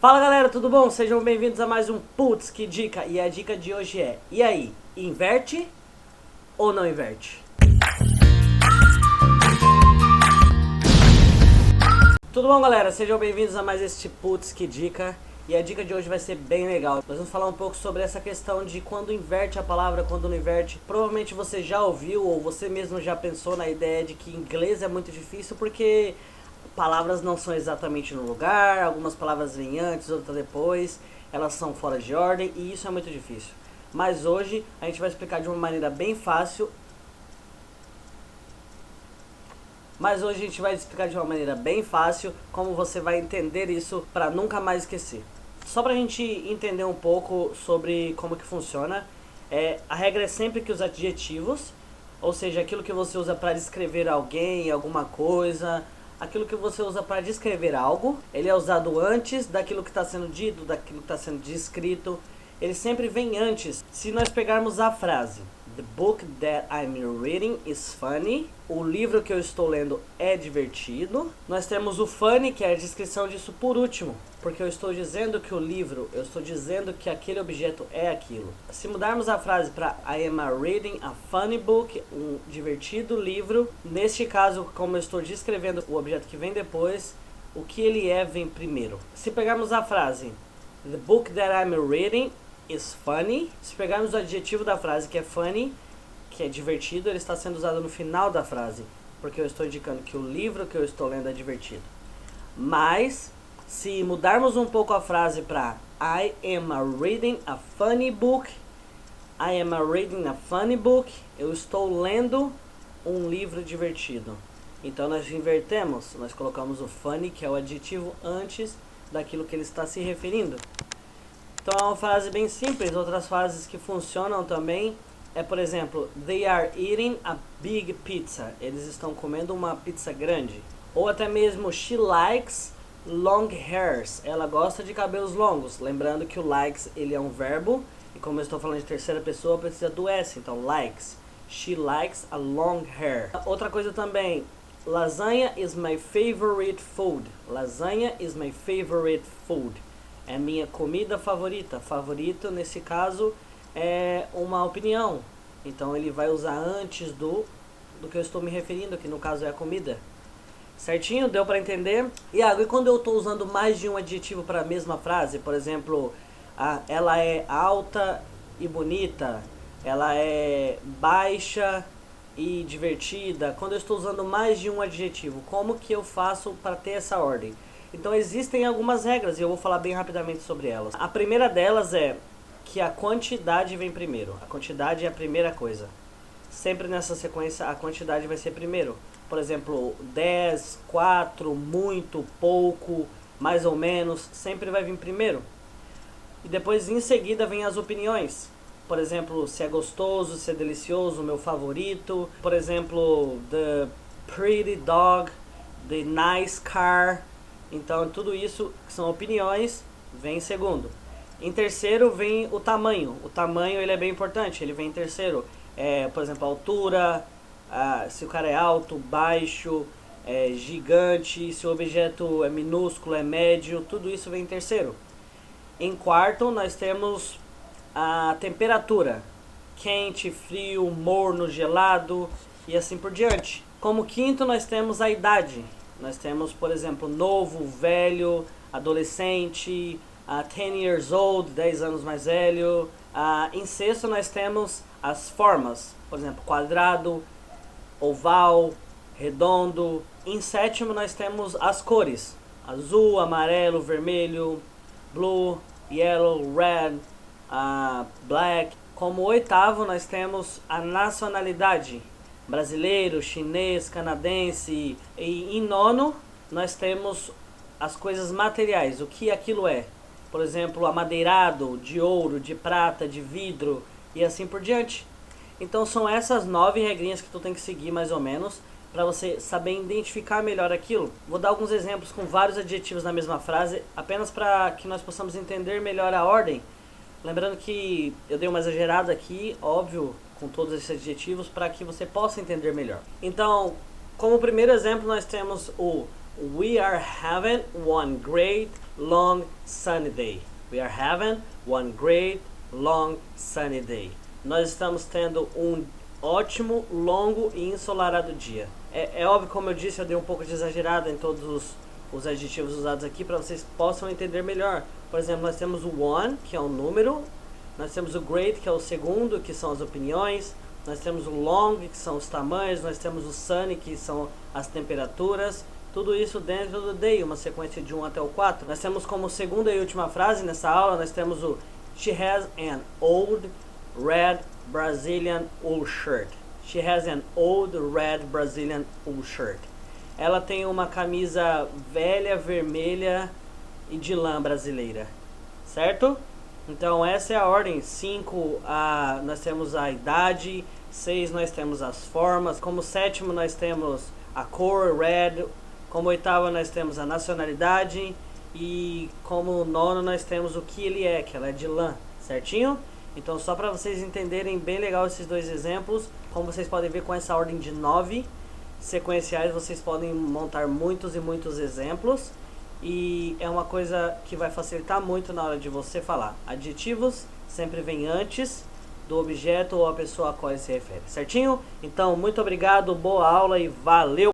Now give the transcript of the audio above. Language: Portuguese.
Fala galera, tudo bom? Sejam bem-vindos a mais um Putz, que dica! E a dica de hoje é: e aí, inverte ou não inverte? Tudo bom galera? Sejam bem-vindos a mais este Putz, que dica! E a dica de hoje vai ser bem legal. Nós vamos falar um pouco sobre essa questão de quando inverte a palavra, quando não inverte. Provavelmente você já ouviu ou você mesmo já pensou na ideia de que inglês é muito difícil porque palavras não são exatamente no lugar, algumas palavras vêm antes, outras depois, elas são fora de ordem e isso é muito difícil. Mas hoje a gente vai explicar de uma maneira bem fácil. Como você vai entender isso para nunca mais esquecer. Só pra gente entender um pouco sobre como que funciona, a regra é sempre que os adjetivos, ou seja, aquilo que você usa para descrever alguém, alguma coisa, aquilo que você usa para descrever algo, ele é usado antes daquilo que está sendo dito, daquilo que está sendo descrito. Ele sempre vem antes. Se nós pegarmos a frase The book that I'm reading is funny, o livro que eu estou lendo é divertido, nós temos o funny, que é a descrição disso por último, porque eu estou dizendo que o livro, eu estou dizendo que aquele objeto é aquilo. Se mudarmos a frase para I am reading a funny book, um divertido livro, neste caso, como eu estou descrevendo o objeto que vem depois, o que ele é vem primeiro. Se pegarmos a frase The book that I'm reading is funny, se pegarmos o adjetivo da frase, que é funny, que é divertido, ele está sendo usado no final da frase, porque eu estou indicando que o livro que eu estou lendo é divertido. Mas se mudarmos um pouco a frase para I am reading a funny book, I am reading a funny book, eu estou lendo um livro divertido. Então nós invertemos, nós colocamos o funny, que é o adjetivo, antes daquilo que ele está se referindo. Então é uma frase bem simples. Outras frases que funcionam também é, por exemplo, They are eating a big pizza. Eles estão comendo uma pizza grande. Ou até mesmo She likes long hairs. Ela gosta de cabelos longos. Lembrando que o likes, ele é um verbo. E como eu estou falando de terceira pessoa, precisa do S. Então likes. She likes a long hair. Outra coisa também. Lasanha is my favorite food. Lasanha is my favorite food. É minha comida favorita. Favorito, nesse caso, é uma opinião. Então ele vai usar antes do que eu estou me referindo, que no caso é a comida. Certinho? Deu para entender? Iago, e quando eu estou usando mais de um adjetivo para a mesma frase? Por exemplo, ela é alta e bonita. Ela é baixa e divertida. Quando eu estou usando mais de um adjetivo, como que eu faço para ter essa ordem? Então existem algumas regras e eu vou falar bem rapidamente sobre elas. A primeira delas é que a quantidade vem primeiro. A quantidade é a primeira coisa. Sempre nessa sequência a quantidade vai ser primeiro. Por exemplo, 10, 4, muito, pouco, mais ou menos, sempre vai vir primeiro. E depois em seguida vem as opiniões. Por exemplo, se é gostoso, se é delicioso, meu favorito. Por exemplo, the pretty dog, the nice car. Então tudo isso que são opiniões vem em segundo. Em terceiro vem o tamanho. O tamanho ele é bem importante, ele vem em terceiro. Por exemplo, a altura, se o cara é alto, baixo, gigante, se o objeto é minúsculo, é médio, tudo isso vem em terceiro. Em quarto nós temos a temperatura. Quente, frio, morno, gelado e assim por diante. Como quinto nós temos a idade. Nós temos, por exemplo, novo, velho, adolescente, 10 years old, 10 anos mais velho. Em sexto nós temos as formas, por exemplo, quadrado, oval, redondo. Em sétimo nós temos as cores, azul, amarelo, vermelho, blue, yellow, red, black. Como oitavo nós temos a nacionalidade. Brasileiro, chinês, canadense. E em nono nós temos as coisas materiais, o que aquilo é. Por exemplo, amadeirado, de ouro, de prata, de vidro e assim por diante. Então são essas 9 regrinhas que tu tem que seguir mais ou menos para você saber identificar melhor aquilo. Vou dar alguns exemplos com vários adjetivos na mesma frase, apenas para que nós possamos entender melhor a ordem. Lembrando que eu dei uma exagerada aqui, óbvio, com todos esses adjetivos, para que você possa entender melhor. Então, como primeiro exemplo, nós temos o We are having one great long sunny day. We are having one great long sunny day. Nós estamos tendo um ótimo, longo e ensolarado dia. É óbvio, como eu disse, eu dei um pouco de exagerada em todos os adjetivos usados aqui para vocês possam entender melhor. Por exemplo, nós temos o one, que é um número. Nós temos o great, que é o segundo, que são as opiniões. Nós temos o long, que são os tamanhos. Nós temos o sunny, que são as temperaturas. Tudo isso dentro do day, uma sequência de 1 até o 4. Nós temos como segunda e última frase nessa aula, nós temos o She has an old red Brazilian wool shirt. She has an old red Brazilian wool shirt. Ela tem uma camisa velha, vermelha e de lã brasileira. Certo? Então essa é a ordem. 5, nós temos a idade. 6, nós temos as formas. Como sétimo, nós temos a cor, red. Como oitavo, nós temos a nacionalidade. E como nono, nós temos o que ele é, que ela é de lã. Certinho? Então só para vocês entenderem bem legal esses dois exemplos. Como vocês podem ver, com essa ordem de 9 sequenciais, vocês podem montar muitos e muitos exemplos. E é uma coisa que vai facilitar muito na hora de você falar. Adjetivos sempre vêm antes do objeto ou a pessoa a qual ele se refere. Certinho? Então, muito obrigado, boa aula e valeu!